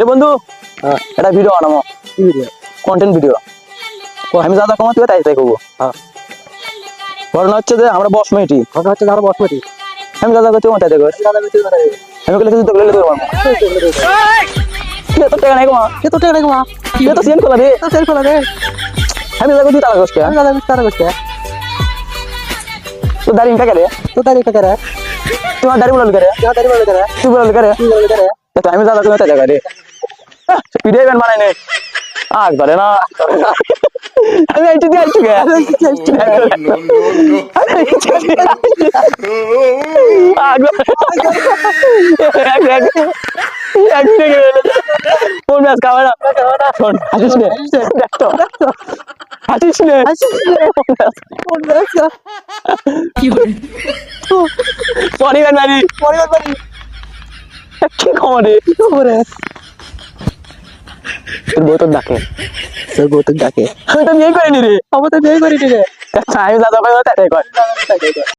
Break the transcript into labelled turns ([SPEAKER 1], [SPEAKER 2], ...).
[SPEAKER 1] এ বন্ধু এটা ভিডিও বানাবো।
[SPEAKER 2] কি ভিডিও?
[SPEAKER 1] Content video. আমি দাদা কমাতে হবে তাই করবো। ঘটনা হচ্ছে যে আমরা বসমতি,
[SPEAKER 2] ঘটনা হচ্ছে আমরা বসমতি।
[SPEAKER 1] আমি দাদা করতে তাই কর, আমি বলে তুই তো গেলে তোর মারবো। কি তো টাকা নাই কমা,
[SPEAKER 2] কে তো টাকা নাই কমা,
[SPEAKER 1] কি তো সিন খোলা রে,
[SPEAKER 2] তো সেল খোলা দে।
[SPEAKER 1] আমি দাদা করতে তালা করছে,
[SPEAKER 2] আমি দাদা তারা বসে
[SPEAKER 1] তো দাড়ি কাকে রে,
[SPEAKER 2] তো তারি টাকা রে,
[SPEAKER 1] তোমার দাড়ি বলে করে,
[SPEAKER 2] যা তারি বলে করে,
[SPEAKER 1] তুই বলে করে,
[SPEAKER 2] কি বলে করে,
[SPEAKER 1] তো আমি দাদা করতে তাই করে। ভিডিও গান বানাই নাই আগ ধরে না, আমি আইছি দিয়ে আইছি গে কোন ম্যাচ খাওয়া না শোন হাসিস নে দেখতো হাসিস নে পরিবার মারি কি খবর রে তোর বউ তোর ডাকে
[SPEAKER 2] তোর বউ তোর ডাকে,
[SPEAKER 1] আমি তো বিয়ে করিনি রে
[SPEAKER 2] আমি তো বিয়ে করিনি রে।
[SPEAKER 1] আমি দাদা ভাই তাই কর